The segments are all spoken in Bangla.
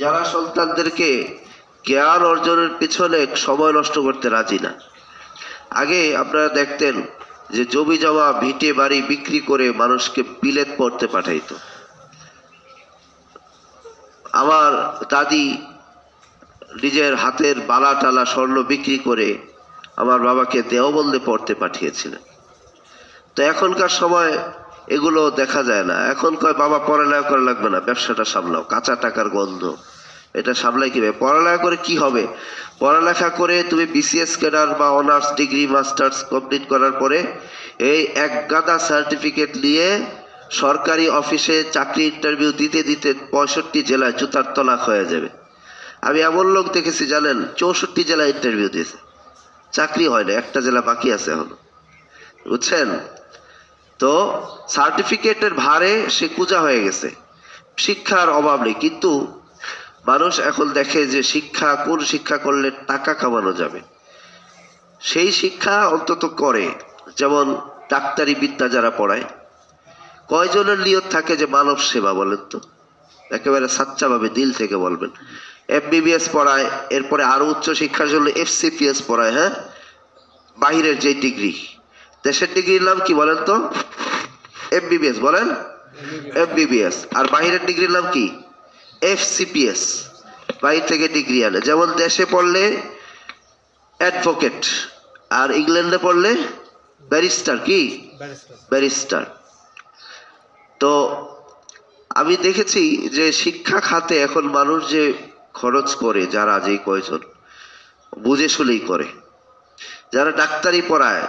যারা সন্তানদেরকে জ্ঞান অর্জনের পিছনে সময় নষ্ট করতে রাজি না। আগে আপনারা দেখতেন যে জমি জমা ভিটে বাড়ি বিক্রি করে মানুষকে বিলেত পড়তে পাঠাইতো। আমার দাদি নিজের হাতের বালা টালা স্বর্ণ বিক্রি করে আমার বাবাকে দেওবন্দে পড়তে পাঠিয়েছিলেন। তো এখনকার সময় এগুলো দেখা যায় না। এখন কয় বাবা পড়ালেখা করা লাগবে না, ব্যবসাটা সামলাও, কাঁচা টাকার গন্ধ, এটা সামলাই কিভাবে? পড়ালেখা করে কি হবে? পড়ালেখা করে তুমি বিসিএস ক্যাডার বা অনার্স ডিগ্রি মাস্টার্স কমপ্লিট করার পরে এই এক গাদা সার্টিফিকেট নিয়ে সরকারি অফিসে চাকরি ইন্টারভিউ দিতে দিতে 65 জেলায় জুতার তলাক হয়ে যাবে। আমি এমন লোক দেখেছি জানেন, 64 জেলায় ইন্টারভিউ দিয়েছে, চাকরি হয় না, একটা জেলা বাকি আছে এখনো, বুঝছেন? তো সার্টিফিকেটের ভারে সে কুজা হয়ে গেছে, শিক্ষার অভাব নেই। কিন্তু মানুষ এখন দেখে যে শিক্ষা, কোন শিক্ষা করলে টাকা কামানো যাবে সেই শিক্ষা অন্তত করে। যেমন ডাক্তারি বিদ্যা যারা পড়ায়, কয়জনের নিয়ত থাকে যে মানব সেবা? বলেন তো, একেবারে সাচ্চাভাবে দিল থেকে বলবেন। এমবিবিএস পড়ায়, এরপরে আরো উচ্চ শিক্ষার জন্য এফসিপিএস পড়ায়। হ্যাঁ, বাহিরের যে ডিগ্রি, দেশের ডিগ্রির নাম কি বলেন তো? এমবিবিএস বলেন, এমবিবিএস। আর বাহিরের ডিগ্রির নাম কি? এফসিপিএস, বাহির থেকে ডিগ্রি আনে। যেমন দেশে পড়লে অ্যাডভোকেট, আর ইংল্যান্ডে পড়লে ব্যারিস্টার। কি? ব্যারিস্টার। তো আমি দেখেছি যে শিক্ষা খাতে এখন মানুষ যে খরচ করে, যারা যে কয়জন বুঝে শুনেই করে, যারা ডাক্তারি পড়ায়,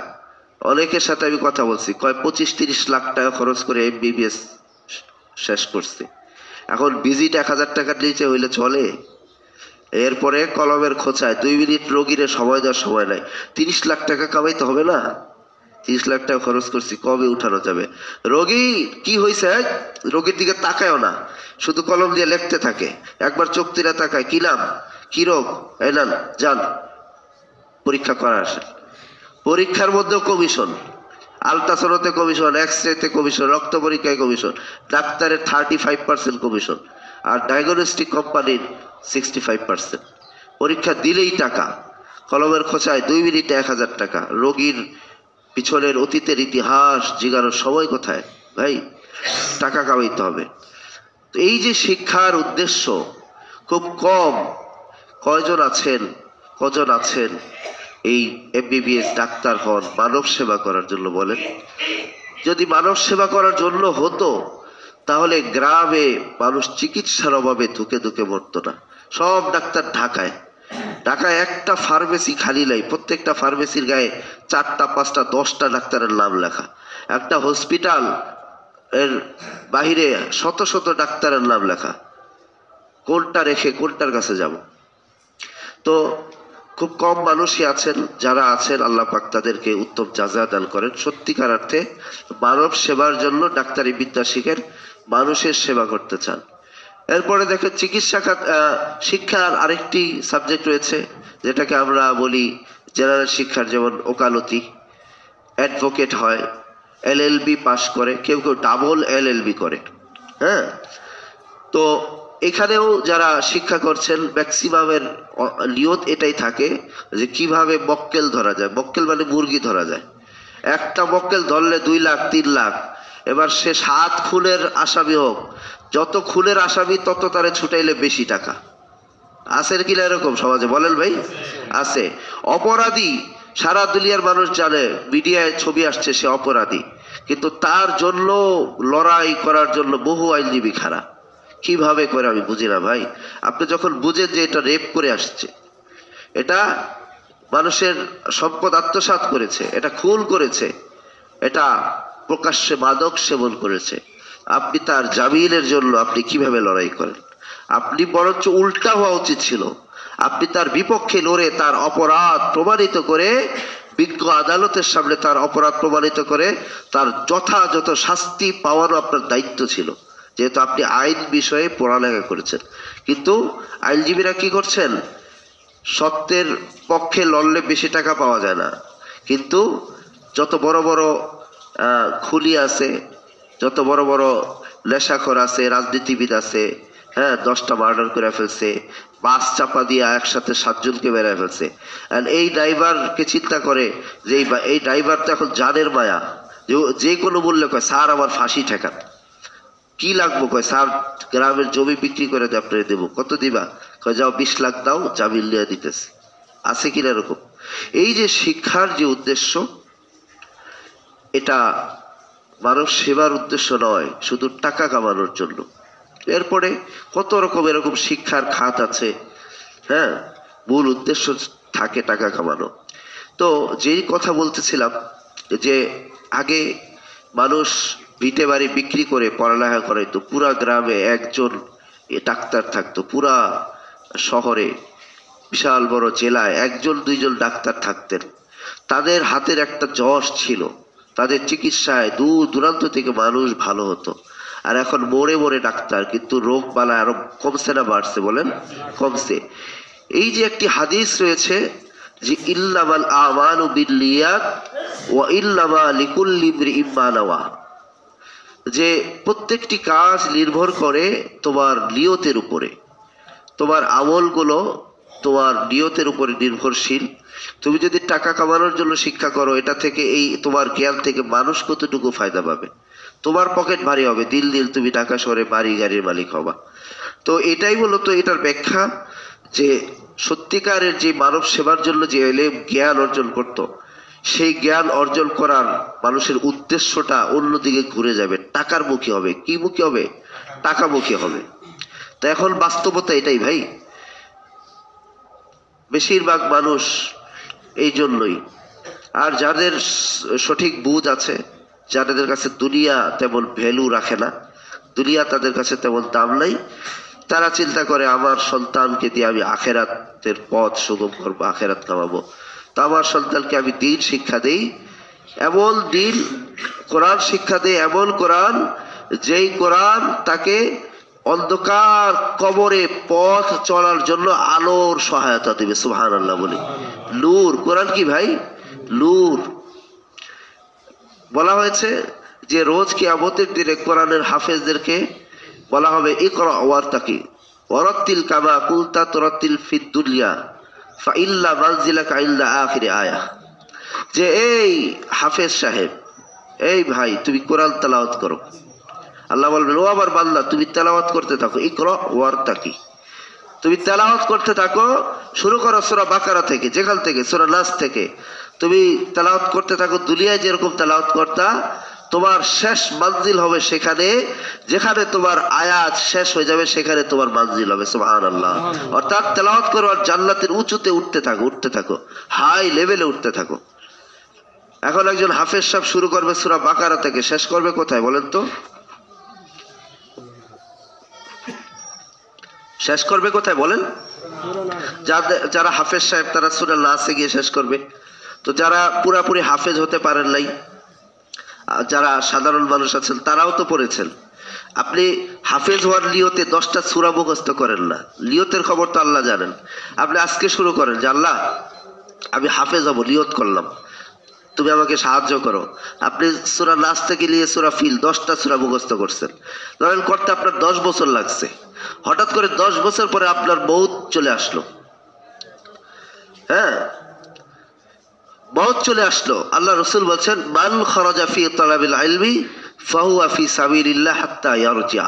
অনেকের সাথে আমি কথা বলছি, কয় 25-30 লাখ টাকা খরচ করে এমবিবিএস শেষ করছে। এখন ভিজিট 1000 টাকার নিচে হইলে চলে? এরপরে কলমের খোঁচায় 2 মিনিট রোগীরে সময় দেওয়ার সময় নাই। 30 লাখ টাকা কামাইতে হবে না? 30 লাখ টাকা খরচ করছি, কবে উঠানো যাবে? রোগী কি হয়েছে রোগীর দিকে তাকায়ও না, শুধু কলম দিয়ে লিখতে থাকে। একবার চোখ তীরা তাকায়, কি নাম, কি রোগ, এই নেন যান পরীক্ষা করা আসেন। পরীক্ষার মধ্যেও কমিশন, আলট্রাসাউন্ডে কমিশন, এক্সরেতে কমিশন, রক্ত পরীক্ষায় কমিশন, ডাক্তারের 35% কমিশন, আর ডায়াগনস্টিক কোম্পানির 65%। পরীক্ষা দিলেই টাকা, কলমের খোঁচায় 2 মিনিটে 1000 টাকা। রোগীর পিছনের অতীতের ইতিহাস জিগানোর সময় কোথায় ভাই? টাকা কামাইতে হবে। তো এই যে শিক্ষার উদ্দেশ্য খুব কম। কজন আছেন এই এমবিবিএস ডাক্তার হন মানব সেবা করার জন্য? বলেন, যদি মানব সেবা করার জন্য হতো তাহলে গ্রামে মানুষ চিকিৎসার অভাবে ধুকে ধুকে মরতো না। সব ডাক্তার ঢাকায়। ঢাকায় একটা ফার্মেসি খালি নাই, প্রত্যেকটা ফার্মেসির গায়ে 4টা 5টা 10টা ডাক্তারের নাম লেখা। একটা হসপিটাল এর বাহিরে শত শত ডাক্তারের নাম লেখা। কোনটা রেখে কোনটার কাছে যাব? তো খুব কম মানুষই আছেন, যারা আছেন আল্লাহ পাক তাদেরকে উত্তম জাযা দান করেন। সত্যিকার অর্থে মানব সেবার জন্য ডাক্তারি বিদ্যা শিখেন, মানুষের সেবা করতে চান। এরপরে দেখেন চিকিৎসা খাত, শিক্ষার আরেকটি সাবজেক্ট রয়েছে যেটাকে আমরা বলি জেনারেল শিক্ষার, যেমন ওকালতি, অ্যাডভোকেট হয়, এলএলবি পাশ করে, কেউ কেউ ডাবল এলএলবি করে। হ্যাঁ, তো এখানেও যারা শিক্ষা করছেন ম্যাক্সিমামের নিয়ত এটাই থাকে যে কিভাবে মক্কেল ধরা যায়। মক্কেল মানে মুরগি ধরা যায়। একটা মক্কেল ধরলে 2 লাখ 3 লাখ। এবার সে 7 খুনের আসামি হোক, যত খুনের আসামি তত তারে ছুটাইলে বেশি টাকা। আছে কি না এরকম সমাজে? বলেন ভাই, আছে। অপরাধী সারা দুনিয়ার মানুষ জানে, মিডিয়ায় ছবি আসছে সে অপরাধী, কিন্তু তার জন্য লড়াই করার জন্য বহু আইনজীবী খাড়া। কিভাবে করে আমি বুঝি না ভাই। আপনি যখন বুঝেন যে এটা রেপ করে আসছে, এটা মানুষের সম্পদ আত্মসাৎ করেছে, এটা খুন করেছে, এটা প্রকাশ্যে মাদক সেবন করেছে, আপনি তার জামিনের জন্য আপনি কিভাবে লড়াই করেন? আপনি বরঞ্চ উল্টা হওয়া উচিত ছিল। আপনি তার বিপক্ষে লড়ে তার অপরাধ প্রমাণিত করে, বিজ্ঞ আদালতের সামনে তার অপরাধ প্রমাণিত করে তার যথাযথ শাস্তি পাওয়ারও আপনার দায়িত্ব ছিল, যেহেতু আপনি আইন বিষয়ে পড়ালেখা করেছেন। কিন্তু আইনজীবীরা কি করছেন? সত্যের পক্ষে লড়লে বেশি টাকা পাওয়া যায় না, কিন্তু যত বড় বড় খুনি আছে, যত বড় বড় নেশাখোর আছে, রাজনীতিবিদ আছে, হ্যাঁ 10টা মার্ডার করে ফেলছে, বাস চাপা দিয়ে একসাথে 7 জনকে মেরে ফেলছে। আর এই ড্রাইভারকে চিন্তা করে যে এই ড্রাইভার তো এখন জানের মায়া, যে কোনো মূল্যে কয় স্যার আমার ফাঁসি ঠেকান, কি লাগবো, কয় স্যার গ্রামের জমি বিক্রি করে আপনারে দেবো। কত দিবা? কয় যাও 20 লাখ দাও, জামিন লিয়া দিতেছে। আছে কিনা এরকম? এই যে শিক্ষার যে উদ্দেশ্য, এটা মানব সেবার উদ্দেশ্য নয়, শুধু টাকা কামানোর জন্য। এরপরে কত রকম এরকম শিক্ষার খাত আছে, হ্যাঁ, মূল উদ্দেশ্য থাকে টাকা কামানো। তো যেই কথা বলতেছিলাম যে আগে মানুষ ভিটে বাড়ি বিক্রি করে পড়ালেখা করাইতো, পুরা গ্রামে একজন ডাক্তার থাকতো, পুরা শহরে বিশাল বড় জেলায় 1-2জন ডাক্তার থাকতেন। তাদের হাতের একটা যশ ছিল, তাদের চিকিৎসায় দূর দূরান্ত থেকে মানুষ ভালো হতো। আর এখন মোড়ে মোড়ে ডাক্তার, কিন্তু রোগ বালা আরো কমছে না বাড়ছে? বলেন কমছে। এই যে একটি হাদিস রয়েছে যে ইল্লামাল আমালু বিল্লিয়াত ওয়া ইল্লামা লিকুল্লি ইমরিইম মা নাওয়া, যে প্রত্যেকটি কাজ নির্ভর করে তোমার নিয়তের উপরে, তোমার আমলগুলো তোমার নিয়তের উপরে নির্ভরশীল। তুমি যদি টাকা কামানোর জন্য শিক্ষা করো, এটা থেকে এই তোমার জ্ঞান থেকে মানুষ কতটুকু ফায়দা পাবে? তোমার পকেট ভারী হবে, দিল দিল তুমি ঢাকা শহরে বাড়ি গাড়ির মালিক হবা। তো এটাই মূলত এটার ব্যাখ্যা, যে সত্যিকারের যে মানব সেবার জন্য যে এলেম জ্ঞান অর্জন করত, সেই জ্ঞান অর্জন করার মানুষের উদ্দেশ্যটা অন্যদিকে ঘুরে যাবে, টাকার মুখী হবে। কি মুখী হবে? টাকামুখী হবে। তো এখন বাস্তবতা এটাই ভাই, বেশিরভাগ মানুষ এই জন্যই। আর যাদের সঠিক বুঝ আছে, যাদের কাছে দুনিয়া তেমন ভ্যালু রাখে না, দুনিয়া তাদের কাছে তেমন দাম নাই, তারা চিন্তা করে আমার সন্তানকে দিয়ে আমি আখেরাতের পথ সুগম করবো, আখেরাত কামাবো। তো আমার সন্তানকে আমি দিন শিক্ষা দেই, এমন দিন, কোরআন শিক্ষা দেই, এমন কোরআন যেই কোরআন তাকে অন্ধকার কবরে পথ চলার জন্য আলোর সহায়তা দিবে। সুবহানাল্লাহ বলি। নূর, কোরআন কি ভাই? নূর। বলা হয়েছে যে রোজ কিয়ামতের দিনে কোরআনের হাফেজদেরকে বলা হবে ইকরা ওয়ারতাকি ওয়ারাত্তিল কামা কুনতা তুরাত্তিল ফিদ দুনিয়া ফাইল্লা মানজিলাকা ইল্লা আখির আয়া, যে এই হাফেজ সাহেব, এই ভাই তুমি কোরআন তেলাওয়াত করো। আল্লাহ বলবেন ও আমার বান্দা তুমি তেলাওয়াত করতে থাকো, ইকরা ওয়ারতাকি, তুমি তেলাওয়াত করতে থাকো, শুরু করো সূরা বাকারা থেকে, যেখান থেকে সূরা নাস থেকে তুমি তেলাওয়াত করতে থাকো। দুনিয়ায় যেরকম তেলাওয়াত করতা, তোমার শেষ মানজিল হবে সেখানে, যেখানে তোমার আয়াত শেষ হয়ে যাবে সেখানে তোমার মানজিল হবে। সুবহানাল্লাহ। অর্থাৎ তেলাওয়াত করো আর জান্নাতের উঁচুতে উঠতে থাকো, উঠতে থাকো, হাই লেভেলে উঠতে থাকো। এখন একজন হাফেজ সাহেব শুরু করবে সূরা বাকারা থেকে, শেষ করবে কোথায় বলেন তো? শেষ করবে কোথায় বলেন? যারা হাফেজ সাহেব তারা সূরা নাসে গিয়ে শেষ করবে। তো যারা পুরাপুরি হাফেজ হতে পারেন নাই, যারা সাধারণ মানুষ আছেন তারাও তো পড়েছেন। আপনি হাফেজ হওয়ার নিয়তে 10টা সূরা মুখস্থ করেন না, নিয়তের খবর তো আল্লাহ জানেন। আপনি আজকে শুরু করেন যে আল্লাহ আমি হাফেজ হব, নিয়ত করলাম, তুমি আমাকে সাহায্য করো। আপনি সূরা নাস থেকে নিয়ে সূরা ফিল 10টা সূরা মুখস্থ করছেন, ধরেন করতে আপনার 10 বছর লাগছে। হঠাৎ করে 10 বছর পরে আপনার মউত চলে আসলো, হ্যাঁ মউত চলে আসলো। আল্লাহ রাসূল বলেন মান খরাজা ফি তালাবিল ইলমি ফাহুয়া ফি সাবিলিল্লাহ হাত্তা ইয়ারজিআ,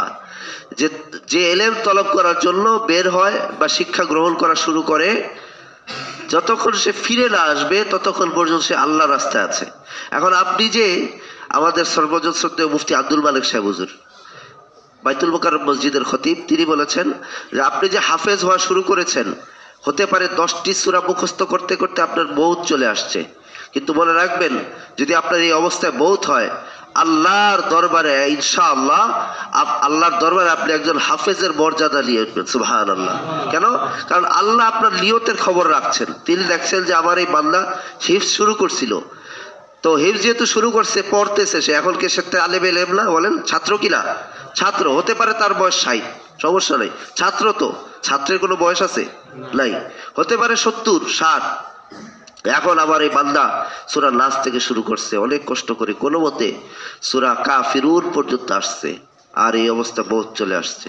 যে ইলম তলব করার জন্য বের হয় বা শিক্ষা গ্রহণ করা শুরু করে, যতক্ষণ সে ফিরে না আসবে ততক্ষণ পর্যন্ত সে আল্লাহর রাস্তায় আছে। এখন আপনি যে আমাদের সর্বজন শ্রদ্ধেয় মুফতি আব্দুল মালিক সাহেব হুজুর, বাইতুল মোকাররম মসজিদের খতিব, তিনি বলেছেন যে আপনি যে হাফেজ হওয়া শুরু করেছেন, হতে পারে 10টি সূরা মুখস্থ করতে করতে আপনার মউত চলে আসছে, কিন্তু মনে রাখবেন যদি আপনার এই অবস্থায় মউত হয়, আল্লাহর দরবারে ইনশাআল্লাহ, আল্লাহর দরবারে আপনি একজন হাফেজের মর্যাদা নিয়ে উঠবেন। সুবহানাল্লাহ। কেন? কারণ আল্লাহ আপনার নিয়তের খবর রাখছেন। তিনি দেখছেন যে আমার এই বান্দা হিফজ শুরু করছিল, তো হিফজ যেহেতু শুরু করছে, পড়তেছে সে, এখন কে সে আলেম এলেম না? বলেন ছাত্র কিনা? ছাত্র। হতে পারে তার বয়স 60, সমস্যা নেই, ছাত্র তো, ছাত্রের কোনো বয়স আছে? নাই। হতে পারে 70, 60। এখন আবার এই বান্দা সূরা নাস থেকে শুরু করছে, অনেক কষ্ট করে কোনো মতে সূরা কাফিরুন পর্যন্ত আসছে, আর এই অবস্থা বহুত চলে আসছে।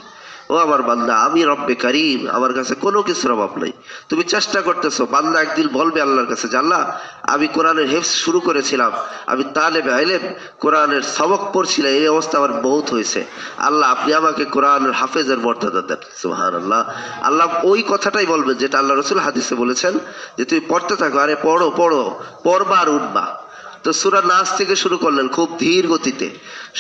ও আমার বান্দা, আমি রব্বে কারিম, আমার কাছে কোনো কিছুর অভাব নাই। তুমি চেষ্টা করতেছো, বান্দা একদিন বলবে আল্লাহর কাছে যে আল্লাহ, আমি কোরআনের হেফজ শুরু করেছিলাম, আমি তালেবে ইলম কোরআনের সবক পড়ছিলাম, এই অবস্থা আমার বহুত হয়েছে, আল্লাহ আপনি আমাকে কোরআনের হাফেজের মর্যাদা দেন। সুবহানাল্লাহ। আল্লাহ ওই কথাটাই বলবেন যেটা আল্লাহ রসুল হাদিসে বলেছেন, যে তুমি পড়তে থাকো, আরে পড়ো পড়ো, পড়বা আর উঠবা। তো সূরা নাস থেকে শুরু করলেন খুব ধীর গতিতে,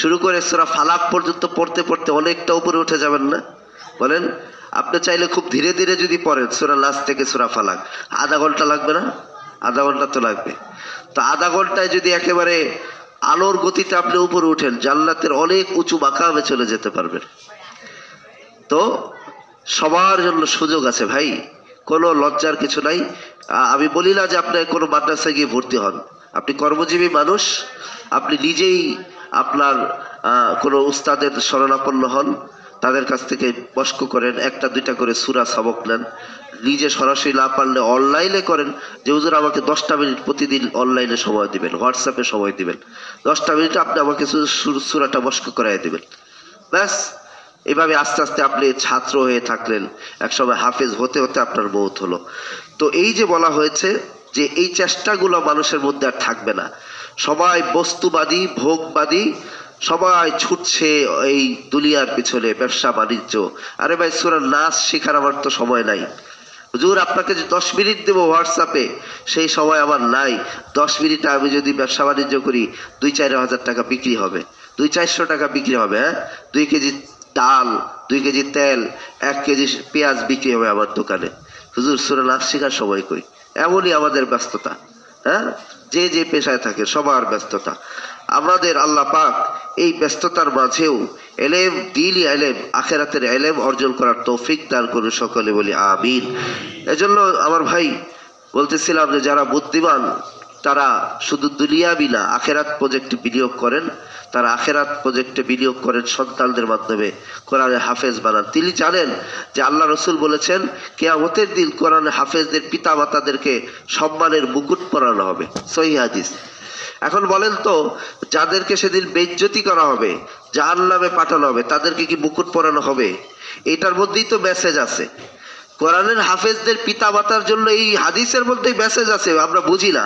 শুরু করে সূরা ফালাক পর্যন্ত পড়তে পড়তে অনেকটা উপরে উঠে যাবেন না? বলেন, আপনি চাইলে খুব ধীরে ধীরে যদি পড়েন সূরা নাস থেকে সূরা ফালাক, আধা ঘন্টা লাগবে না? আধা ঘন্টা তো লাগবে। তো আধা ঘন্টায় যদি একেবারে আলোর গতিতে আপনি উপরে উঠেন, জান্নাতের অনেক উঁচু মাকামে চলে যেতে পারবেন। তো সবার জন্য সুযোগ আছে ভাই, কোনো লজ্জার কিছু নাই। আমি বলি না যে আপনি কোনো মাদ্রাসায় গিয়ে ভর্তি হন, আপনি কর্মজীবী মানুষ, আপনি নিজেই আপনার কোনো উস্তাদের শরণাপন্ন হন, তাদের কাছ থেকে মস্ক করেন, একটা দুইটা করে সূরা সবক নেন, নিজে সরাসরি না পারলে অনলাইনে করেন, যে হুজুর আমাকে 10টা মিনিট প্রতিদিন অনলাইনে সময় দিবেন, হোয়াটসঅ্যাপে সময় দিবেন, 10টা মিনিট আপনি আমাকে সূরাটা মস্ক করাই দিবেন, ব্যাস। এভাবে আস্তে আস্তে আপনি ছাত্র হয়ে থাকলেন, একসময় হাফেজ হতে হতে আপনার মৌত হলো। তো এই যে বলা হয়েছে যে এই চেষ্টাগুলো মানুষের মধ্যে আর থাকবে না, সবাই বস্তুবাদী, ভোগবাদী, সবাই ছুটছে এই দুনিয়ার পিছনে, ব্যবসা বাণিজ্য। আরে ভাই, সূরা নাস শেখার আমার তো সময় নাই। হুজুর আপনাকে যে 10 মিনিট দেবো হোয়াটসঅ্যাপে, সেই সময় আমার নাই। 10 মিনিটে আমি যদি ব্যবসা বাণিজ্য করি, 2-4 হাজার টাকা বিক্রি হবে, 200-400 টাকা বিক্রি হবে। হ্যাঁ, 2 কেজি ডাল, 2 কেজি তেল, 1 কেজি পেঁয়াজ বিক্রি হবে আমার দোকানে। হুজুর সূরা নাস শেখার সময় কই? এমনই আমাদের ব্যস্ততা। হ্যাঁ, যে যে পেশায় থাকে সবার ব্যস্ততা। আমাদের আল্লাহ পাক এই ব্যস্ততার মাঝেও এলেম, দ্বীনি এলেম, আখিরাতের এলেম অর্জন করার তৌফিক দান করুন, সকলে বলি আমিন। এজন্য আমার ভাই বলতেছিলাম যে যারা বুদ্ধিমান তারা শুধু দুনিয়াবি না, আখিরাত প্রজেক্টে বিনিয়োগ করেন, তারা আখিরাত প্রজেক্টে বিনিয়োগ করেন, সন্তানদের মাধ্যমে কোরআনে হাফেজ বানান। তিনি জানেন যে আল্লাহ রসুল বলেছেন কিয়ামতের দিন কোরআনে হাফেজদের পিতা মাতাদেরকে সম্মানের মুকুট পরানো হবে, সহিহ হাদিস। এখন বলেন তো, যাদেরকে সেদিন বেইজ্জতি করা হবে, জাহান্নামে পাঠানো হবে, তাদেরকে কি মুকুট পরানো হবে? এটার মধ্যেই তো মেসেজ আছে। কোরআনের হাফেজদের পিতা মাতার জন্য এই হাদিসের মধ্যেই মেসেজ আছে, আমরা বুঝি না।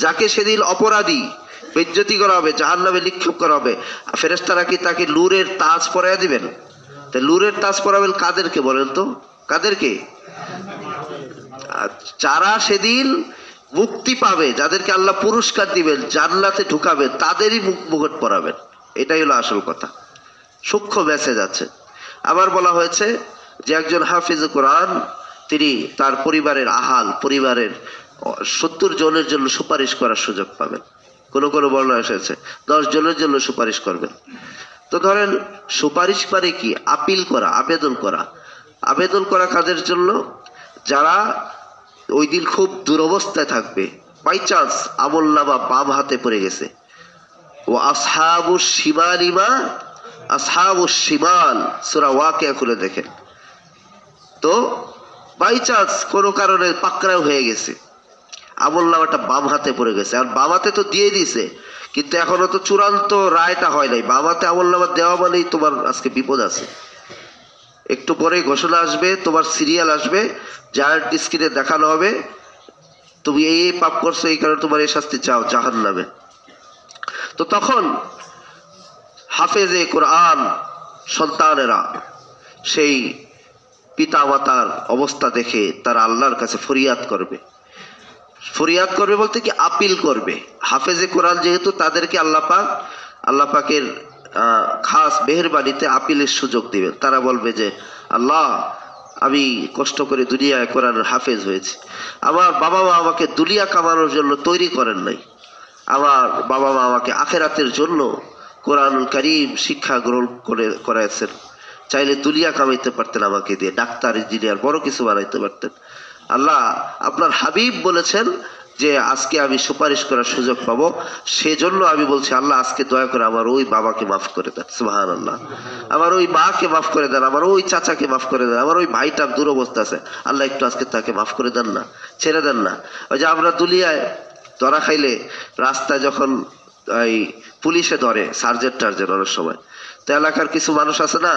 যাকে সেদিন অপরাধী, বেইজ্জতি করা হবে, জাহান্নামে নিক্ষেপ করা হবে, ফেরেশতারা কি তাকে নূরের তাজ পরাইয়া দিবেন? তা নূরের তাজ পরাবেন কাদেরকে বলেন তো? কাদেরকে? যারা সেদিন মুক্তি পাবে, যাদেরকে আল্লাহ পুরস্কার দিবেন, জান্নাতে ঢুকাবেন, তাদেরই মুকুট পরাবেন। এটাই হলো আসল কথা, সূক্ষ্ম মেসেজ আছে। আবার বলা হয়েছে যে একজন হাফিজ কোরআন, তিনি তার পরিবারের পরিবারের 70 জনের জন্য সুপারিশ করার সুযোগ পাবেন। কোনো কোনো বর্ণনা এসেছে 10 জনের জন্য সুপারিশ করবেন। তো ধরেন সুপারিশ মানে কি? আপিল করা, আবেদন করা। আবেদন করা কাদের জন্য? যারা ওই দিন খুব দুরবস্থায় থাকবে, বাই চান্স আমলনামা বাম হাতে পড়ে গেছে। ও আসহাবুশ শিমালি মা আসহাবুশ শিমাল, সূরা ওয়াকিয়া খুলে দেখেন তো। বাই চান্স কোনো কারণে পাকড়াও হয়ে গেছে, আমলনামাটা বাম হাতে পড়ে গেছে, আর বাম হাতে তো দিয়ে দিছে, কিন্তু এখনো তো চূড়ান্ত রায়টা হয় নাই। বাম হাতে আমলনামা দেওয়া মানেই তোমার আজকে বিপদ আছে। একটু পরে ঘোষণা আসবে, তোমার সিরিয়াল আসবে, জায়ান্ট স্ক্রিনে দেখানো হবে তুমি এই পাপ করছো, এই কারণে তোমার এই শাস্তি চাও, জাহান্নামে। তো তখন হাফেজে কোরআন সন্তানেরা সেই পিতা মাতার অবস্থা দেখে তারা আল্লাহর কাছে ফরিয়াদ করবে। ফরিয়াদ করবে বলতে কি, আপিল করবে। হাফেজে কোরআন যেহেতু, তাদেরকে আল্লাহ পাকের খাস মেহেরবানিতে আপিলের সুযোগ দিবেন। তারা বলবে যে আল্লাহ, আমি কষ্ট করে দুনিয়ায় কোরআনের হাফেজ হয়েছি, আমার বাবা মা আমাকে দুনিয়া কামানোর জন্য তৈরি করেন নাই, আমার বাবা মা আমাকে আখেরাতের জন্য কোরআনুল কারীম শিক্ষা গ্রহণ করাইছেন। চাইলে দুনিয়া কামাইতে পারতেন আমাকে দিয়ে, ডাক্তার, ইঞ্জিনিয়ার, বড় কিছু বানাইতে পারতেন। আল্লাহ, আপনার হাবিব বলেছেন যে আজকে আমি সুপারিশ করার সুযোগ পাবো, সেজন্য আমি বলছি আল্লাহ আজকে দয়া করে আমার ওই বাবাকে মাফ করে দেন, সুবহানাল্লাহ, আমার ওই মাকে মাফ করে দেন, আমার ওই চাচাকে মাফ করে দেন, আমার ওই ভাইটা দুরবস্থা আছে, আল্লাহ একটু আজকে তাকে মাফ করে দেন না, ছেড়ে দেন না। ওই যে আমরা দুনিয়ায় ধরা খাইলে রাস্তায় যখন এই পুলিশে ধরে, সার্জেন্ট টার্জেন্ট অনেক সময়, তো এলাকার কিছু মানুষ আছে না,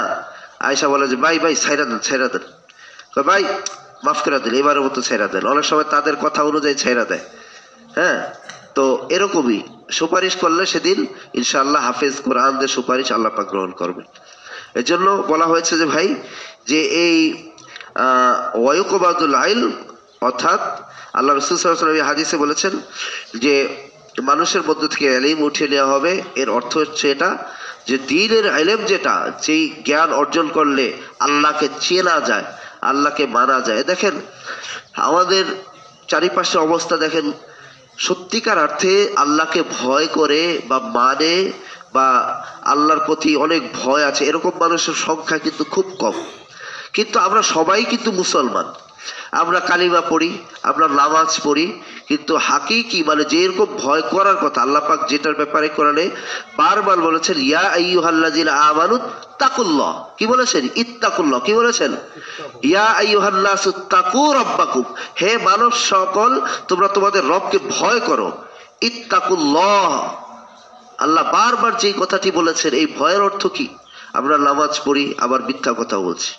আয়েশা বলে যে ভাই ভাই ছাইরা দেন, ছাইরা দেন। ভাই মাফ করে দেন, এবারের মতো ছাইরা দেন। অনেক সময় তাদের কথা অনুযায়ী ছাইরা দেয়। হ্যাঁ, তো এরকমই সুপারিশ করলে সেদিন ইনশাআল্লাহ হাফেজ কোরআনদের সুপারিশ আল্লাহ পাক গ্রহণ করবেন। এর জন্য বলা হয়েছে যে ভাই, যে এই ওয়ায়ুকবাদুল আইল, অর্থাৎ আল্লাহ রাসূল সাল্লাল্লাহু আলাইহি ওয়াসাল্লাম হাদিসে বলেছেন যে মানুষের মধ্য থেকে ইলম উঠিয়ে নেওয়া হবে। এর অর্থ হচ্ছে এটা যে দ্বীনের ইলম, যেটা যেই জ্ঞান অর্জন করলে আল্লাহকে চেনা যায়, আল্লাহকে মানা যায়। দেখেন আমাদের চারিপাশে অবস্থা দেখেন, সত্যিকার অর্থে আল্লাহকে ভয় করে বা মানে বা আল্লাহর প্রতি অনেক ভয় আছে এরকম মানুষের সংখ্যা কিন্তু খুব কম। কিন্তু আমরা সবাই কিন্তু মুসলমান, আমরা কালিমা পড়ি, আমরা নামাজ পড়ি, কিন্তু হাকিকি মানে যেরকম ভয় করার কথা আল্লাহ পাক যেটার ব্যাপারে কোরআনে বারবার বলেছেন, ইয়া আইয়ুহাল্লাযিনা আমানু তাকুল্লাহ, কি বলেছেন? ইত্তাকুল্লাহ। কি বলেছেন? ইয়া আইয়ুহান নাসু তাকু রাব্বাকুম, হে মানব সকল তোমরা তোমাদের রবকে ভয় করো। ইত্তাকুল্লাহ, আল্লাহ বারবার যেই কথাটি বলেছেন, এই ভয়ের অর্থ কি? আমরা নামাজ পড়ি আবার মিথ্যা কথা বলছি,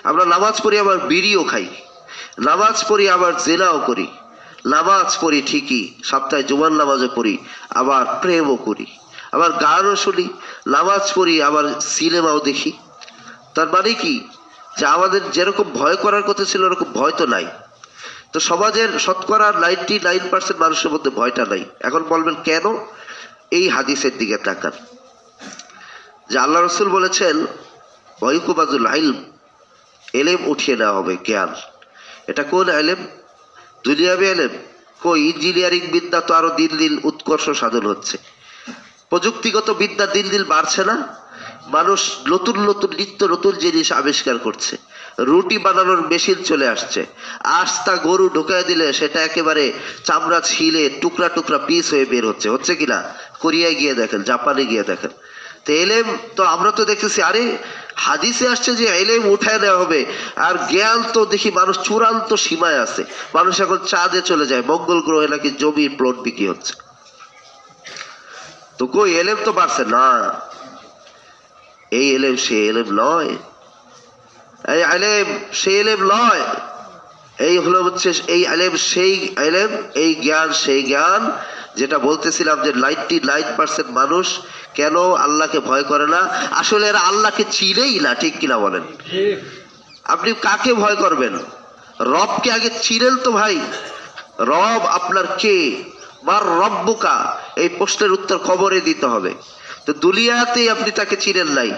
আমরা নামাজ পড়ি আবার বিড়িও খাই, নামাজ পড়ি আবার জেনাও করি, নামাজ পড়ি ঠিকই, সপ্তাহে জুমার নামাজও পড়ি, আবার প্রেমও করি, আবার গানও শুনি, নামাজ পড়ি আবার সিনেমাও দেখি। তার মানে কি? যে আমাদের যেরকম ভয় করার কথা ছিল ওরকম ভয় তো নাই। তো সমাজের শতকরা 99% মানুষের মধ্যে ভয়টা নাই। এখন বলবেন কেন? এই হাদিসের দিকে তাকান, যে আল্লাহ রাসূল বলেছেন ওয়ায়ুকবাদুল ইলম, ইলম উঠিয়ে নেওয়া হবে, জ্ঞান। এটা কোন ইলম? দুনিয়াবি ইলম? কই, ইঞ্জিনিয়ারিং বিদ্যা তো আরো দিন দিন উৎকর্ষ সাধন হচ্ছে, প্রযুক্তিগত বিদ্যা দিন দিন বাড়ছে না? মানুষ নতুন নতুন নিত্য নতুন জিনিস আবিষ্কার করছে, রুটি বানানোর মেশিন চলে আসছে, আস্তা গরু ঢুকায় দিলে সেটা একেবারে চামড়া ছিলে টুকরা টুকরা পিস হয়ে বের হচ্ছে, হচ্ছে কিনা? কোরিয়ায় গিয়ে দেখেন, জাপানে গিয়ে দেখেন। তো এলেম তো আমরা তো দেখতেছি, আরে হাদিসে আসছে যে এলেম উঠায় নেওয়া হবে, আর জ্ঞান তো দেখি মানুষ চূড়ান্ত সীমায় আছে। মানুষ এখন চাঁদে চলে যায়, মঙ্গল গ্রহে নাকি জমির প্লট বিক্রি হচ্ছে। তো কই এলেম তো বাড়ছে না। এই এলেম সে এলেম নয়, এই এলেম সেই এলেম নয়, এই হলো হচ্ছে এই এলেম সেই এলেম, এই জ্ঞান সেই জ্ঞান যেটা বলতেছিলাম যে 99% মানুষ কেন আল্লাহকে ভয় করে না? আসলে এরা আল্লাহকে চিনেই না, ঠিক কিনা বলেন? আপনি কাকে ভয় করবেন? রবকে আগে চিনেন তো ভাই। রব আপনার কে? মার রব্বুকা, এই প্রশ্নের উত্তর কবরে দিতে হবে। তো দুনিয়াতেই আপনি তাকে চিনেন নাই,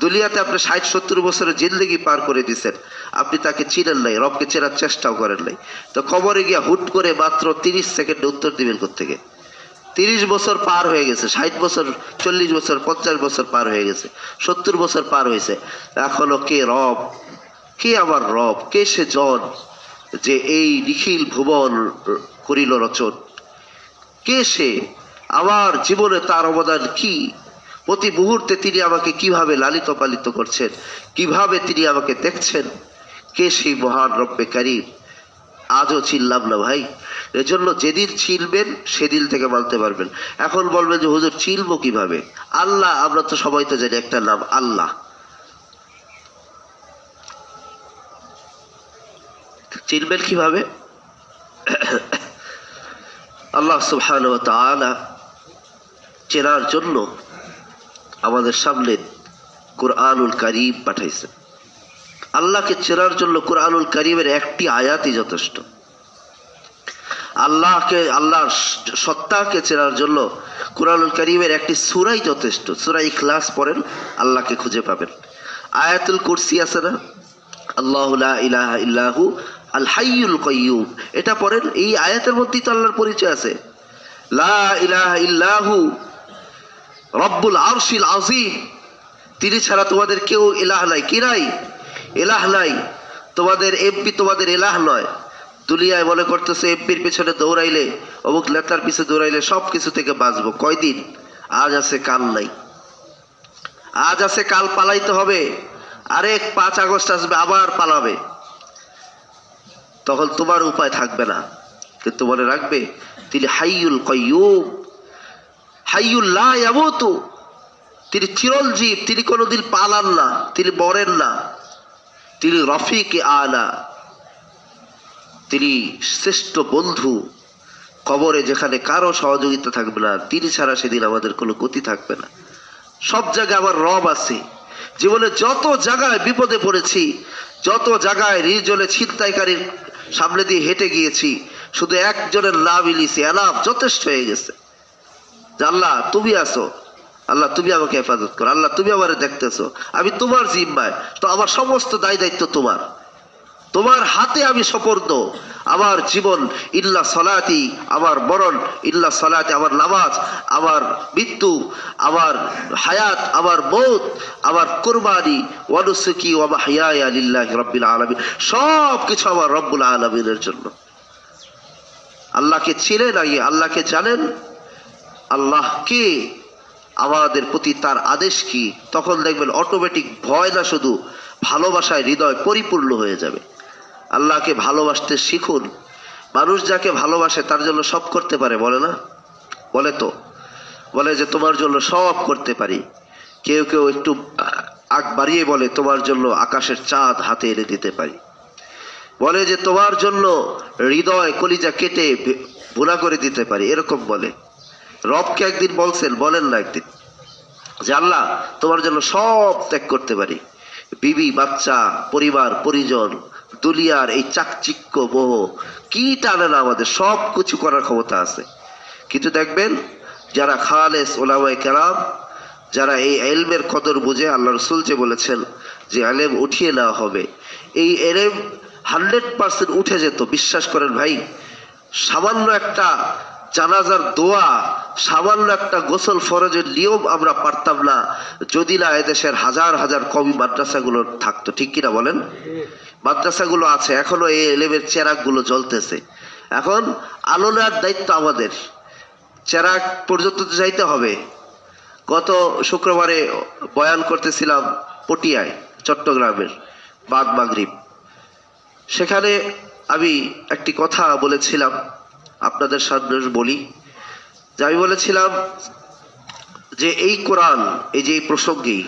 দুনিয়াতে আপনি 60-70 বছরের জিন্দগি পার করে দিচ্ছেন, আপনি তাকে চিনেন নাই, রবকে চেনার চেষ্টাও করেন নাই। তো কবরে গিয়া হুট করে মাত্র 30 সেকেন্ডে উত্তর দিবেন কোত্থেকে? 30 বছর পার হয়ে গেছে, 60 বছর, 40 বছর, 50 বছর পার হয়ে গেছে, 70 বছর পার হয়েছে, এখনো কে রব? কে আমার রব? কে সে জন যে এই নিখিল ভুবন করিল রচন? কে সে? আমার জীবনে তার অবদান কি? প্রতি মুহূর্তে তিনি আমাকে কিভাবে লালিত পালিত করছেন, কিভাবে তিনি আমাকে দেখছেন? কে সেই মহান রব্বে কারীম? আজও চিনলাম না ভাই। এজন্য যেদিন চিনবেন সেদিন থেকে মানতে পারবেন। এখন বলবেন যে হুজুর চিনবো কিভাবে? আল্লাহ, আমরা তো সবাই তো জানি একটা নাম আল্লাহ। চিনবেন কিভাবে? আল্লাহ সুবহানাহু ওয়া তাআলা চেনার জন্য আমাদের সামনে কুরআনুল কারীম পাঠাইছেন। আল্লাহকে চেনার জন্য কুরআনুল কারীমের একটি আয়াতই যথেষ্ট। আল্লাহকে, আল্লাহর সত্তাকে চেনার জন্য কুরআনুল কারীমের একটি সূরাই যথেষ্ট। সূরা ইখলাস পড়েন, আল্লাহকে খুঁজে পাবেন। আয়াতুল কুরসি আছে না, আল্লাহু লা ইলাহা ইল্লাহু আল হাইয়ুল কাইয়্যুম, এটা পড়েন। এই আয়াতের মধ্যেই তো আল্লাহর পরিচয় আছে। লা ইলাহা ইল্লাহু রব্বুল আরশিল আযীম, তিনি ছাড়া তোমাদের কেউ ইলাহ নাই। কি নাই? ইলাহ নাই। তোমাদের এমপি তোমাদের ইলাহ নয়। দুনিয়ায় মনে করতেছে এমপির পিছনে দৌড়াইলে, অমুক নেতার পিছনে দৌড়াইলে সব কিছু থেকে বাঁচবো। কয়দিন? আজ আছে কাল নাই, আজ আছে কাল পালাইতে হবে, আরেক 5 আগস্ট আসবে আবার পালাবে, তখন তোমার উপায় থাকবে না। কিন্তু মনে রাখবে তিনি হাইয়ুল কাইয়্যুম, হাইয়ুল লা ইয়ামুতু, তিনি চিরঞ্জীব, তিনি কোনোদিন পালান না, তিনি মরেন না, তিনি রফিক আলা, তিনি শ্রেষ্ঠ বন্ধু। কবরে যেখানে কারো সহযোগিতা থাকবে না, তিনি ছাড়া সেদিন আমাদের কোনো গতি থাকবে না। সব জায়গায় আমার রব আছে। জীবনে যত জায়গায় বিপদে পড়েছি, যত জায়গায় নির্জনে ছিনতাইকারীর সামনে দিয়ে হেঁটে গিয়েছি, শুধু একজনের নাম ইলিছি, এলাম যথেষ্ট হয়ে গেছে। আল্লাহ তুমি আছো, আল্লাহ তুমি আমাকে হেফাজত করো, আল্লাহ তুমি আমারে দেখতেছো, আমি তোমার জিম্মায়, তো আমার সমস্ত দায় দায়িত্ব তোমার, তোমার হাতে আমি সোপর্দ। আমার জীবন ইল্লা সলাতি, আমার মরণ ইল্লা সলাতি, আমার নামাজ, আমার মৃত্যু, আমার হায়াত, আমার মৌত, আমার কুরবানি, ওয়ানুসুকি ওয়া মাহইয়ায়া লিল্লাহি রাব্বিল আলামিন, সব কিছু আমার রব্বুল আলামিনের জন্য। আল্লাহকে চিনেন, আগে আল্লাহকে জানেন, আল্লাহ কে, আমাদের প্রতি তার আদেশ কি, তখন দেখবেন অটোমেটিক ভয় না, শুধু ভালোবাসায় হৃদয় পরিপূর্ণ হয়ে যাবে। আল্লাহকে ভালোবাসতে শিখুন। মানুষ যাকে ভালোবাসে তার জন্য সব করতে পারে, বলে না? বলে তো, বলে যে তোমার জন্য সব করতে পারি। কেউ কেউ একটু আগ বাড়িয়ে বলে তোমার জন্য আকাশের চাঁদ হাতে এনে দিতে পারি। বলে যে তোমার জন্য হৃদয় কলিজা কেটে ভুনা করে দিতে পারি, এরকম বলে। রবকে একদিন বলছেন, বলেন না একদিন যে আল্লাহ তোমার জন্য সব ত্যাগ করতে পারি, বিবি বাচ্চা পরিবার পরিজন দুনিয়ার এই চাকচিক্য মোহ কি টানে না, আমাদের সব কিছু করার ক্ষমতা আছে। কিন্তু দেখবেন যারা খালেস ওলামায়ে কেরাম, যারা এই ইলমের কদর বুঝে, আল্লাহ রাসূল যে বলেছেন যে ইলম উঠিয়ে নেওয়া হবে, এই ইলম 100% উঠে যেত। বিশ্বাস করেন ভাই, সামান্য একটা জানাজার দোয়া, সামান্য একটা গোসল ফরজের নিয়ম আমরা পারতাম না যদি না এদেশের হাজার হাজার কওমি মাদ্রাসাগুলো থাকতো। ঠিক কিনা বলেন? মাদ্রাসাগুলো আছে, এখনো এই এলেমের চেরাগগুলো জ্বলতেছে। এখন আলো নেওয়ার দায়িত্ব আমাদের, চেরাগ পর্যন্ত তো যাইতে হবে। গত শুক্রবারে বয়ান করতেছিলাম পটিয়ায়, চট্টগ্রামের, বাদ মাগরিব। সেখানে আমি একটি কথা বলেছিলাম, আপনাদের সামনে বলি যে আমি বলেছিলাম যে এই কোরআন, এই যে এই প্রসঙ্গেই,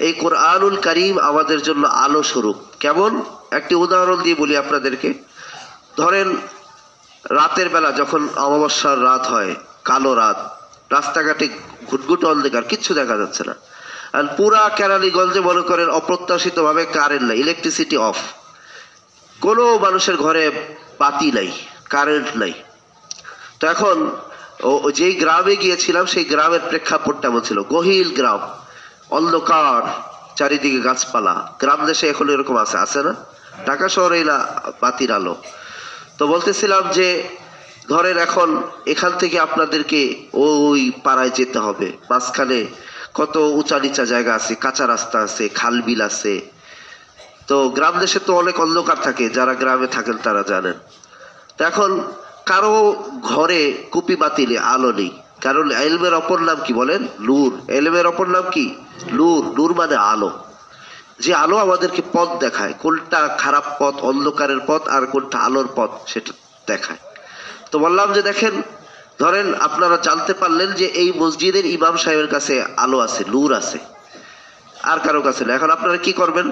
এই কোরআনুল কারীম আমাদের জন্য আলো স্বরূপ। কেমন? একটি উদাহরণ দিয়ে বলি আপনাদেরকে। ধরেন রাতের বেলা যখন অমাবস্যার রাত হয়, কালো রাত, রাস্তাঘাটে ঘুটঘুট অন্ধকার, কিচ্ছু দেখা যাচ্ছে না, আর পুরা কেরানীগঞ্জে মনে করেন অপ্রত্যাশিতভাবে কারেন্ট নাই, ইলেকট্রিসিটি অফ, কোনো মানুষের ঘরে বাতি নাই, কারেন্ট নাই। তো এখন যেই গ্রামে গিয়েছিলাম সেই গ্রামের প্রেক্ষাপটটা এমন ছিল, গহীল গ্রাম, অন্ধকার, চারিদিকে গাছপালা। গ্রাম দেশে এখন এরকম আছে, আছে না? ঢাকা শহরে না বাতির আলো। তো বলতেছিলাম যে ধরেন এখন এখান থেকে আপনাদেরকে ওই পাড়ায় যেতে হবে, মাঝখানে কত উঁচা নিচা জায়গা আছে, কাঁচা রাস্তা আছে, খাল বিল আছে। তো গ্রাম দেশে তো অনেক অন্ধকার থাকে, যারা গ্রামে থাকেন তারা জানেন। তো এখন কারো ঘরে কুপি বাতিলে আলো নেই, কারণ ইলমের অপর নাম কি বলেন? নূর। ইলমের অপর নাম কি? নূর। নূর মানে আলো, যে আলো আমাদেরকে পথ দেখায়, কোনটা খারাপ পথ, অন্ধকারের পথ, আর কোনটা আলোর পথ সেটা দেখায়। তো বললাম যে দেখেন, ধরেন আপনারা জানতে পারলেন যে এই মসজিদের ইমাম সাহেবের কাছে আলো আছে, নূর আছে, আর কারো কাছে না। এখন আপনারা কি করবেন?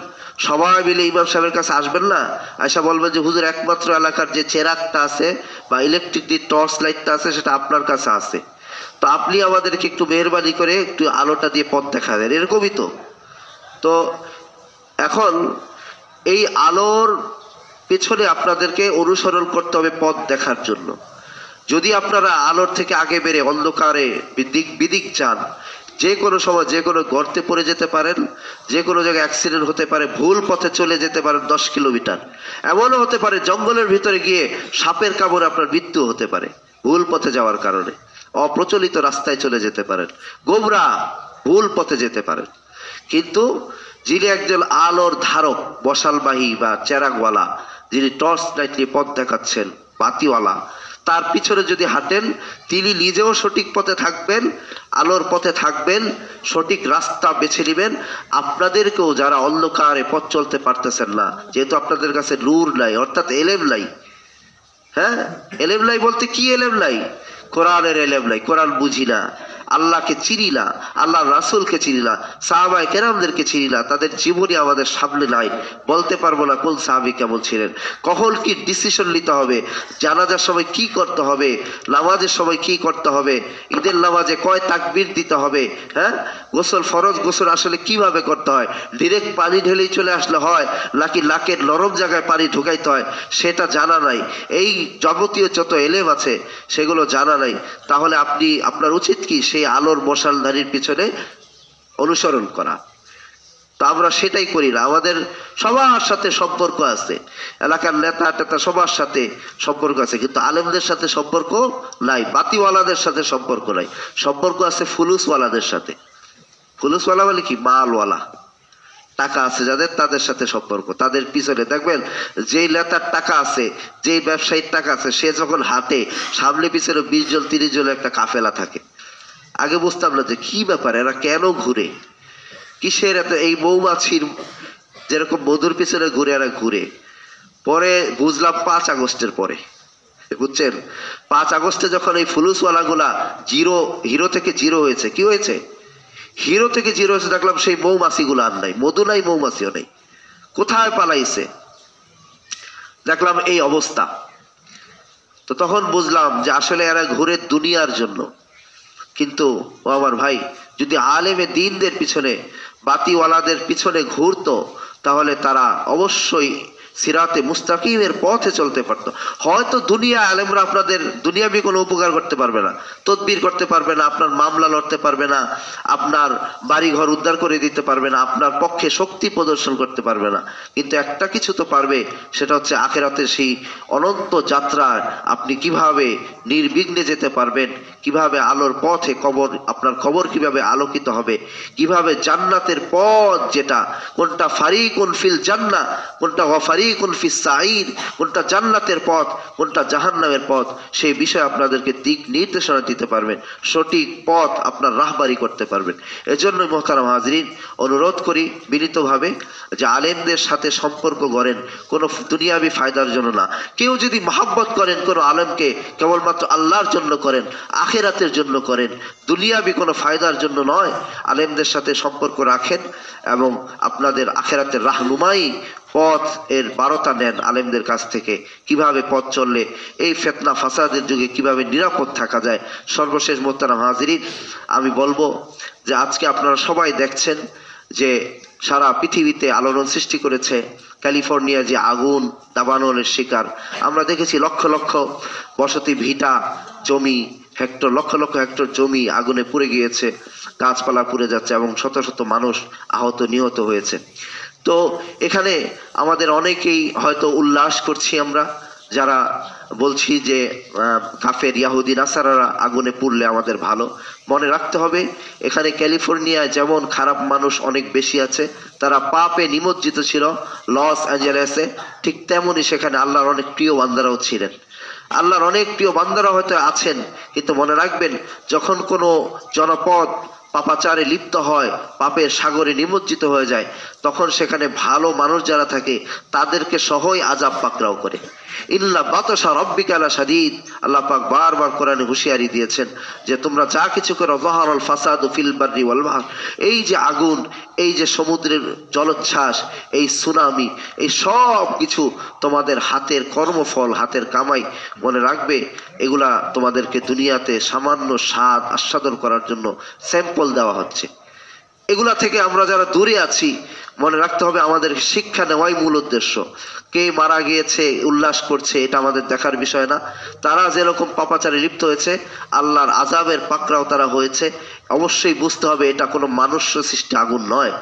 সবাই মিলে ইমাম সাহেবের কাছে আসবেন না, আয়সা বলবেন যে হুজুর একমাত্র এলাকার যে চেরাগটা আছে বা ইলেকট্রিক যে টর্চ লাইটটা আছে সেটা আপনার কাছে আছে, তো আপনি আমাদেরকে একটু মেহরবানি করে একটু আলোটা দিয়ে পথ দেখা দেন, এরকমই তো। তো এখন এই আলোর পেছনে আপনাদেরকে অনুসরণ করতে হবে পথ দেখার জন্য। যদি আপনারা আলোর থেকে আগে বেড়ে অন্ধকারে দিক বিদিক চান, যে কোনো সময় যে কোনো গর্তে পড়ে যেতে পারেন, যে কোনো জায়গায় অ্যাক্সিডেন্ট হতে পারে, ভুল পথে চলে যেতে পারেন 10 কিলোমিটার। এমনও হতে পারে জঙ্গলের ভিতরে গিয়ে সাপের কামড়ে আপনার মৃত্যু হতে পারে ভুল পথে যাওয়ার কারণে। অপ্রচলিত রাস্তায় চলে যেতে পারেন, গোমরা ভুল পথে যেতে পারেন। কিন্তু যিনি একজন আলোর ধারক, বসালবাহী বা চেরাগওয়ালা, যিনি টর্চ লাইট নিয়ে পথ দেখাচ্ছেন, বাতিওয়ালা, তার পিছনে যদি হাঁটেন, তিনি নিজেও সঠিক পথে থাকবেন, আলোর পথে থাকবেন, সঠিক রাস্তা বেছে নেবেন। আপনাদেরকেও, যারা অন্ধকারে পথ চলতে পারতেছেন না, যেহেতু আপনাদের কাছে নূর নাই, অর্থাৎ এলেম নাই। হ্যাঁ, এলেম নাই বলতে কি এলেম নাই? কোরআনের এলেম নাই, কোরআন বুঝি না, আল্লাহকে চিনি না, আল্লাহর রাসূলকে চিনি না, সাহাবায়ে কেরামদেরকে চিনি না, তাদের জীবনী আমাদের সামনে নাই, বলতে পারবো না কোন সাহাবী কেমন ছিলেন, কখন কি ডিসিশন নিতে হবে, জানাজার সময় কি করতে হবে, নামাজের সময় কি করতে হবে, ঈদের নামাজে কয় তাকবীর দিতে হবে, হ্যাঁ, গোসল ফরজ গোসল আসলে কিভাবে করতে হয়, ডিরেক্ট পানি ঢেলেই চলে আসলে হয় নাকি নাকের নরম জায়গায় পানি ঢুকাইতে হয় সেটা জানা নাই, এই যাবতীয় যত এলেম আছে সেগুলো জানা নাই, তাহলে আপনি আপনার উচিত কি সেই আলোর মশালধারীর পিছনে অনুসরণ করা। তো আমরা সেটাই করি না। আমাদের সবার সাথে সম্পর্ক আছে, এলাকার নেতা টেতা সবার সাথে সম্পর্ক আছে, কিন্তু আলেমদের সাথে সম্পর্ক নাই, বাতিওয়ালাদের সাথে সম্পর্ক নাই, সম্পর্ক আছে ফুলুসওয়ালাদের সাথে। ফুলুসওয়ালা মানে কি? মালওয়ালা, টাকা আছে যাদের, তাদের সাথে সম্পর্ক। তাদের পিছনে দেখবেন যেই নেতার টাকা আছে, যেই ব্যবসায়ীর টাকা আছে, সে যখন হাঁটে সামনে পিছনে 20 জন 30 জন একটা কাফেলা থাকে। আগে বুঝতাম না যে কি ব্যাপার, এরা কেন ঘুরে, কিসের এত, এই মৌমাছির যেরকম মধুর পিছনে ঘুরে এরা ঘুরে। পরে বুঝলাম 5 আগস্টের পরে, বুঝছেন, 5 আগস্টে যখন এই ফুলুসওয়ালাগুলা হিরো থেকে জিরো হয়েছে, কি হয়েছে, হিরো থেকে জিরো হয়েছে, দেখলাম সেই মৌমাছিগুলো আর নাই, মধু নাই, মৌমাছিও নেই, কোথায় পালাইছে, দেখলাম এই অবস্থা। তো তখন বুঝলাম যে আসলে এরা ঘুরে দুনিয়ার জন্য। কিন্তু ও আমার ভাই, যদি আলেমে দ্বীনদের পিছনে, বাতিওয়ালাদের পিছনে ঘুরতো, তাহলে তারা অবশ্যই সিরাতে মুস্তাকিমের পথে চলতে পারতো। হয়তো দুনিয়া আলেমরা আপনাদের দুনিয়াবি কোনো উপকার করতে পারবে না, তদবির করতে পারবে না, আপনার মামলা লড়তে পারবে না, আপনার বাড়ি ঘর উদ্ধার করে দিতে পারবে না, আপনার পক্ষে শক্তি প্রদর্শন করতে পারবে না, কিন্তু একটা কিছু তো পারবে, সেটা হচ্ছে আখিরাতের সেই অনন্ত যাত্রায় আপনি কিভাবে নির্বিঘ্নে যেতে পারবেন, কিভাবে আলোর পথে কবর, আপনার কবর কিভাবে আলোকিত হবে, কিভাবে জান্নাতের পথ, যেটা কোনটা ফারিকুন ফিল জান্নাহ, কোনটা ওয়াফারিকুন ফিস সাঈর, কোনটা জান্নাতের পথ, কোনটা জাহান্নামের পথ, সেই বিষয়ে আপনাদেরকে দিক নির্দেশনা দিতে পারবেন, সঠিক পথ আপনার রাহবারি করতে পারবেন। এজন্য মুহতারাম হাজরিন, অনুরোধ করি বিনীতভাবে যে আলেমদের সাথে সম্পর্ক গড়েন কোনো দুনিয়াবি ফায়দার জন্য না। কেউ যদি মহব্বত করেন কোনো আলেমকে, কেবলমাত্র আল্লাহর জন্য করেন, আখিরাতের জন্য করেন, দুনিয়াবি কোনো ফায়দার জন্য নয়। আলেমদের সাথে সম্পর্ক রাখেন এবং আপনাদের আখিরাতের রাহনুমাই পথ এর বারতা নেন আলেমদের কাছ থেকে, কিভাবে পথ চললে এই ফিতনা ফাসাদের যুগে কিভাবে নিরাপদ থাকা যায়। সর্বশেষ মুহতারাম হাজিরিন, আমি বলবো যে আজকে আপনারা সবাই দেখছেন যে সারা পৃথিবীতে আলোড়ন সৃষ্টি করেছে ক্যালিফোর্নিয়া যে আগুন দাবানলের শিকার। আমরা দেখেছি লক্ষ লক্ষ বসতি ভিটা জমি, হেক্টর, লক্ষ লক্ষ হেক্টর জমি আগুনে পুড়ে গিয়েছে, গাছপালা পুড়ে যাচ্ছে এবং শত শত মানুষ আহত নিহত হয়েছে। তো এখানে আমাদের অনেকেই হয়তো উল্লাস করছি আমরা, যারা বলছি যে কাফের ইয়াহুদি নাসারারা আগুনে পুড়লে আমাদের ভালো। মনে রাখতে হবে এখানে ক্যালিফোর্নিয়ায় যেমন খারাপ মানুষ অনেক বেশি আছে, তারা পাপে নিমজ্জিত ছিল লস অ্যাঞ্জেলেসে, ঠিক তেমনই সেখানে আল্লাহর অনেক প্রিয় বান্দারাও ছিলেন। আল্লাহর অনেক প্রিয় বান্দারা হয়তো আছেন, কিন্তু মনে রাখবেন যখন কোনো জনপদ পাপাচারে লিপ্ত হয়, পাপের সাগরে নিমজ্জিত হয়ে যায়, তখন সেখানে ভালো মানুষ যারা থাকে তাদেরকে সহই আযাব পাকড়াও করে। ইল্লা বাতাসা রাব্বিকা লাশাদীদ, আল্লাহ পাক বারবার কোরআনে হুঁশিয়ারি দিয়েছেন যে তোমরা যা কিছু করো, যাহারাল ফাসাদু ফিল বাররি ওয়াল বাহর, এই যে আগুন, এই যে সমুদ্রের জলোচ্ছ্বাস, এই সুনামি, এই সব কিছু তোমাদের হাতের কর্মফল, হাতের কামাই। মনে রাখবে এগুলা তোমাদেরকে দুনিয়াতে সামান্য স্বাদ আস্বাদন করার জন্য স্যাম্পল দেওয়া হচ্ছে। এগুলা থেকে আমরা যারা দূরে আছি, মনে রাখতে হবে আমাদের শিক্ষা নেওয়াই মূল উদ্দেশ্য। কে মারা গিয়েছে উল্লাস করছে এটা আমাদের দেখার বিষয় না। তারা যেরকম পাপাচারে লিপ্ত হয়েছে, আল্লাহর আযাবের পাকড়াও তারা হয়েছে। অবশ্যই বুঝতে হবে এটা কোনো মানুষ সৃষ্ট আগুন নয়,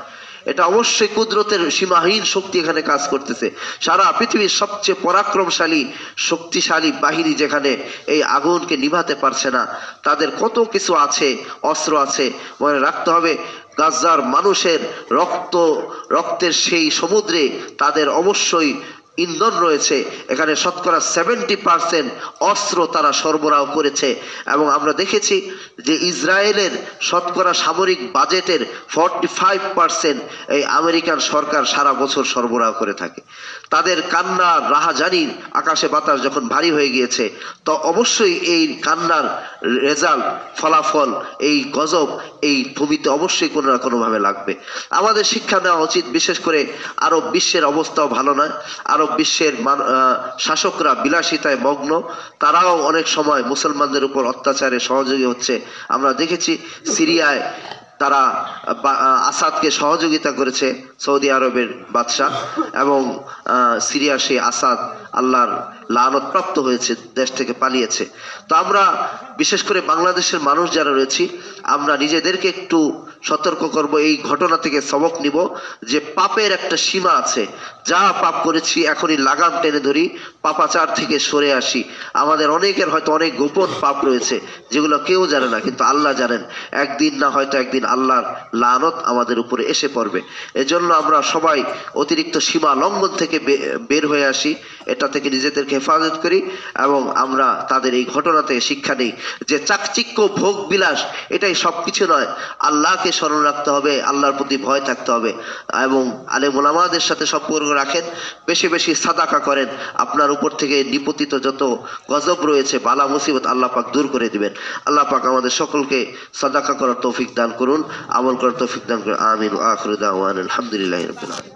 এটা অবশ্যই কুদরতের সীমাহীন শক্তি এখানে কাজ করতেছে। সারা পৃথিবীর সবচেয়ে পরাক্রমশালী শক্তিশালী বাহিনী যেখানে এই আগুনকে নিভাতে পারছে না, তাদের কত কিছু আছে, অস্ত্র আছে। মনে রাখতে হবে গাজার মানুষের রক্তের সেই সমুদ্রে তাদের অবশ্যই ইন্ধন রয়েছে, এখানে শতকরা 70% অস্ত্র তারা সরবরাহ করেছে। এবং আমরা দেখেছি যে ইসরায়েলের শতকরা সামরিক বাজেটের 45% এই আমেরিকান সরকার সারা বছর সরবরাহ করে থাকে। তাদের কান্নার রাহাজানির আকাশে বাতাস যখন ভারী হয়ে গিয়েছে, তো অবশ্যই এই কান্নার রেজাল্ট, ফলাফল, এই গজব এই ভূমিতে অবশ্যই কোনো না কোনোভাবে লাগবে। আমাদের শিক্ষা নেওয়া উচিত, বিশেষ করে আরব বিশ্বের অবস্থাও ভালো নয়। আরব বিশ্বের শাসকরা বিলাসিতায় মগ্ন, তারাও অনেক সময় মুসলমানদের উপর অত্যাচারে সহযোগী হচ্ছে। আমরা দেখেছি সিরিয়ায় তারা আসাদকে সহযোগিতা করেছে সৌদি আরবের বাদশাহ, এবং সিরিয়ার সেই আসাদ আল্লাহর লানত প্রাপ্ত হয়েছে, দেশ থেকে পালিয়েছে। তো আমরা বিশেষ করে বাংলাদেশের মানুষ যারা রয়েছি, আমরা নিজেদেরকে একটু সতর্ক করব, এই ঘটনা থেকে সবক নিব যে পাপের একটা সীমা আছে। যা পাপ করেছি এখনই লাগাম টেনে ধরি, পাপাচার থেকে সরে আসি। আমাদের অনেকের হয়তো অনেক গোপন পাপ রয়েছে যেগুলো কেউ জানে না, কিন্তু আল্লাহ জানেন। একদিন না হয়তো একদিন আল্লাহর লানত আমাদের উপরে এসে পড়বে। এজন্য আমরা সবাই অতিরিক্ত সীমা লঙ্ঘন থেকে বের হয়ে আসি, এটা থেকে নিজেদেরকে হেফাজত করি, এবং আমরা তাদের এই ঘটনা থেকে শিক্ষা নিই যে চাকচিক্য, ভোগ বিলাস এটাই সব কিছু নয়। আল্লাহকে স্মরণ রাখতে হবে, আল্লাহর প্রতি ভয় থাকতে হবে, এবং আলেম ওলামাদের সাথে সম্পর্ক রাখেন, বেশি বেশি সাদাকা করেন। আপনার উপর থেকে নিপতিত যত গজব রয়েছে, বালা মুসিবত আল্লাহ পাক দূর করে দিবেন। আল্লাহ পাক আমাদের সকলকে সাদাকা করার তৌফিক দান করুন, আমল করার তৌফিক দান করুন। আমিন। আখিরু দাওয়ানা আলহামদুলিল্লাহি রাব্বিল আলামিন।